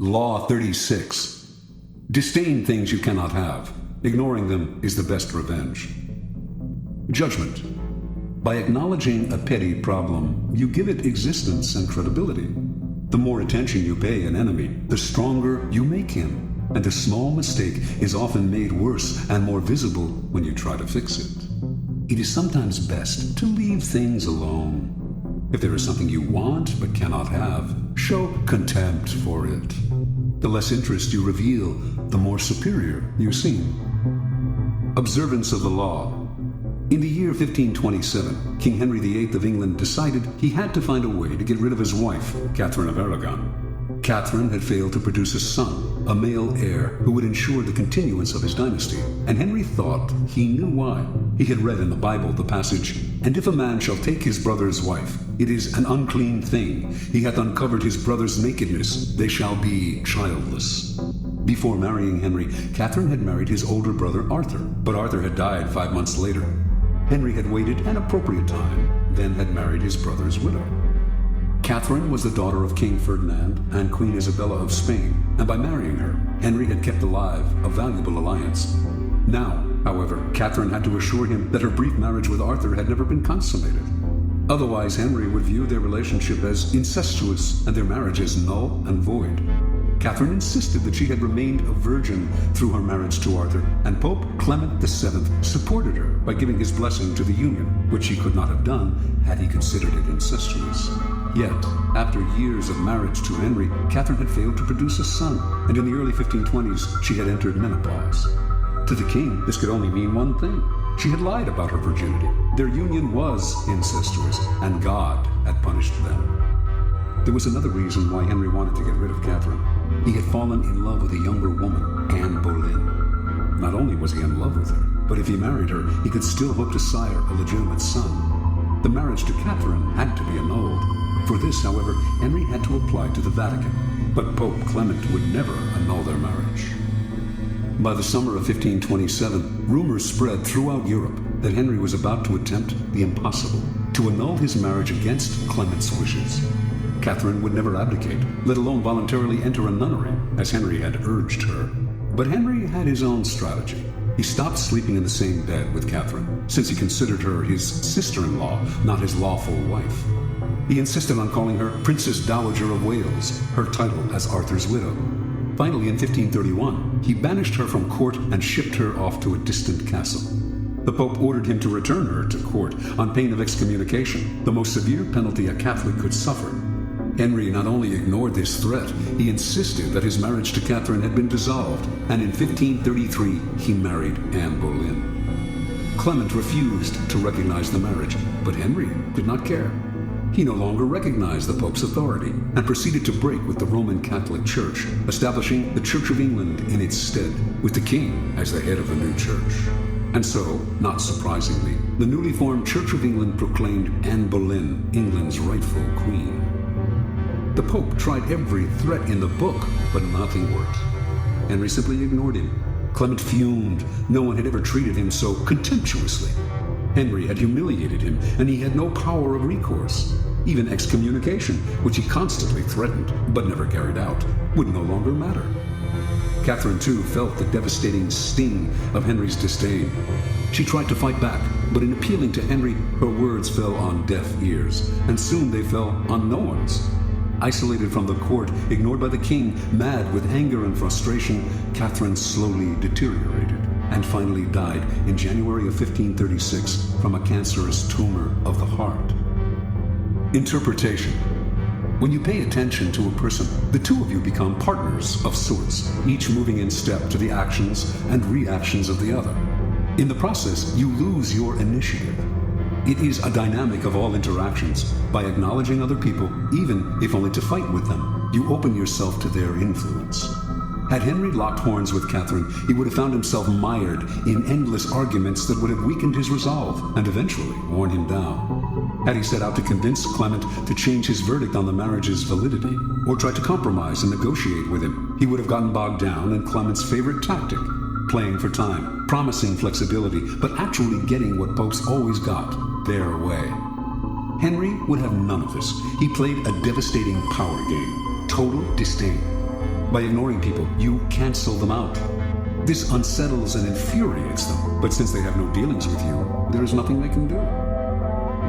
Law 36. Disdain things you cannot have. Ignoring them is the best revenge. Judgment. By acknowledging a petty problem, you give it existence and credibility. The more attention you pay an enemy, the stronger you make him, and a small mistake is often made worse and more visible when you try to fix it. It is sometimes best to leave things alone. If there is something you want but cannot have, show contempt for it. The less interest you reveal, the more superior you seem. Observance of the law. In the year 1527, King Henry VIII of England decided he had to find a way to get rid of his wife, Catherine of Aragon. Catherine had failed to produce a son, a male heir, who would ensure the continuance of his dynasty, and Henry thought he knew why. He had read in the Bible the passage, "And if a man shall take his brother's wife, it is an unclean thing. He hath uncovered his brother's nakedness. They shall be childless." Before marrying Henry, Catherine had married his older brother Arthur, but Arthur had died 5 months later. Henry had waited an appropriate time, then had married his brother's widow. Catherine was the daughter of King Ferdinand and Queen Isabella of Spain, and by marrying her, Henry had kept alive a valuable alliance. Now, however, Catherine had to assure him that her brief marriage with Arthur had never been consummated. Otherwise, Henry would view their relationship as incestuous and their marriage as null and void. Catherine insisted that she had remained a virgin through her marriage to Arthur, and Pope Clement VII supported her by giving his blessing to the union, which he could not have done had he considered it incestuous. Yet, after years of marriage to Henry, Catherine had failed to produce a son, and in the early 1520s, she had entered menopause. To the king, this could only mean one thing. She had lied about her virginity. Their union was incestuous, and God had punished them. There was another reason why Henry wanted to get rid of Catherine. He had fallen in love with a younger woman, Anne Boleyn. Not only was he in love with her, but if he married her, he could still hope to sire a legitimate son. The marriage to Catherine had to be annulled. For this, however, Henry had to apply to the Vatican, but Pope Clement would never annul their marriage. By the summer of 1527, rumors spread throughout Europe that Henry was about to attempt the impossible, to annul his marriage against Clement's wishes. Catherine would never abdicate, let alone voluntarily enter a nunnery, as Henry had urged her. But Henry had his own strategy. He stopped sleeping in the same bed with Catherine, since he considered her his sister-in-law, not his lawful wife. He insisted on calling her Princess Dowager of Wales, her title as Arthur's widow. Finally, in 1531, he banished her from court and shipped her off to a distant castle. The Pope ordered him to return her to court on pain of excommunication, the most severe penalty a Catholic could suffer. Henry not only ignored this threat, he insisted that his marriage to Catherine had been dissolved, and in 1533 he married Anne Boleyn. Clement refused to recognize the marriage, but Henry did not care. He no longer recognized the Pope's authority and proceeded to break with the Roman Catholic Church, establishing the Church of England in its stead, with the king as the head of the new church. And so, not surprisingly, the newly formed Church of England proclaimed Anne Boleyn England's rightful queen. The Pope tried every threat in the book, but nothing worked. Henry simply ignored him. Clement fumed. No one had ever treated him so contemptuously. Henry had humiliated him, and he had no power of recourse. Even excommunication, which he constantly threatened, but never carried out, would no longer matter. Catherine, too, felt the devastating sting of Henry's disdain. She tried to fight back, but in appealing to Henry, her words fell on deaf ears, and soon they fell on no one's. Isolated from the court, ignored by the king, mad with anger and frustration, Catherine slowly deteriorated and finally died in January of 1536 from a cancerous tumor of the heart. Interpretation. When you pay attention to a person, the two of you become partners of sorts, each moving in step to the actions and reactions of the other. In the process, you lose your initiative. It is a dynamic of all interactions. By acknowledging other people, even if only to fight with them, you open yourself to their influence. Had Henry locked horns with Catherine, he would have found himself mired in endless arguments that would have weakened his resolve and eventually worn him down. Had he set out to convince Clement to change his verdict on the marriage's validity, or tried to compromise and negotiate with him, he would have gotten bogged down in Clement's favorite tactic, playing for time, promising flexibility, but actually getting what popes always got, their way. Henry would have none of this. He played a devastating power game, total disdain. By ignoring people, you cancel them out. This unsettles and infuriates them, but since they have no dealings with you, there is nothing they can do.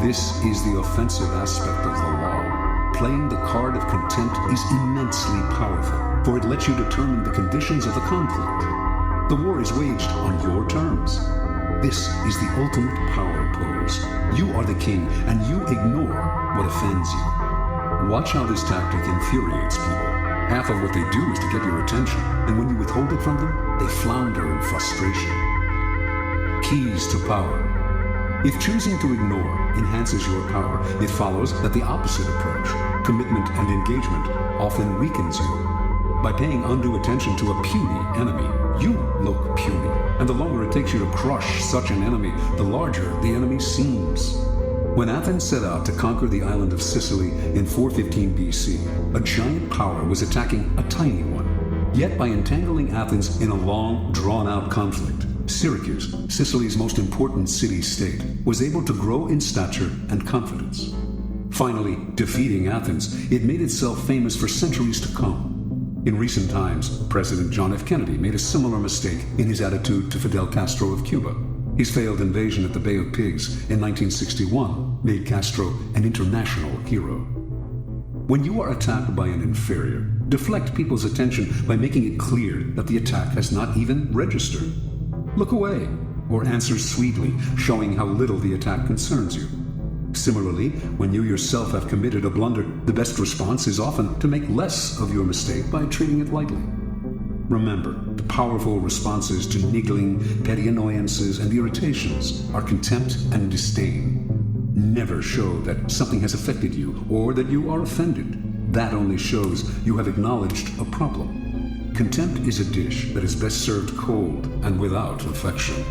This is the offensive aspect of the law. Playing the card of contempt is immensely powerful, for it lets you determine the conditions of the conflict. The war is waged on your terms. This is the ultimate power pose. You are the king, and you ignore what offends you. Watch how this tactic infuriates people. Half of what they do is to get your attention, and when you withhold it from them, they flounder in frustration. Keys to power. If choosing to ignore enhances your power, it follows that the opposite approach, commitment and engagement, often weakens you. By paying undue attention to a puny enemy, you look puny, and the longer it takes you to crush such an enemy, the larger the enemy seems. When Athens set out to conquer the island of Sicily in 415 BC, a giant power was attacking a tiny one. Yet by entangling Athens in a long, drawn-out conflict, Syracuse, Sicily's most important city-state, was able to grow in stature and confidence. Finally, defeating Athens, it made itself famous for centuries to come. In recent times, President John F. Kennedy made a similar mistake in his attitude to Fidel Castro of Cuba. His failed invasion at the Bay of Pigs in 1961 made Castro an international hero. When you are attacked by an inferior, deflect people's attention by making it clear that the attack has not even registered. Look away, or answer sweetly, showing how little the attack concerns you. Similarly, when you yourself have committed a blunder, the best response is often to make less of your mistake by treating it lightly. Remember, the powerful responses to niggling, petty annoyances, and irritations are contempt and disdain. Never show that something has affected you or that you are offended. That only shows you have acknowledged a problem. Contempt is a dish that is best served cold and without affection.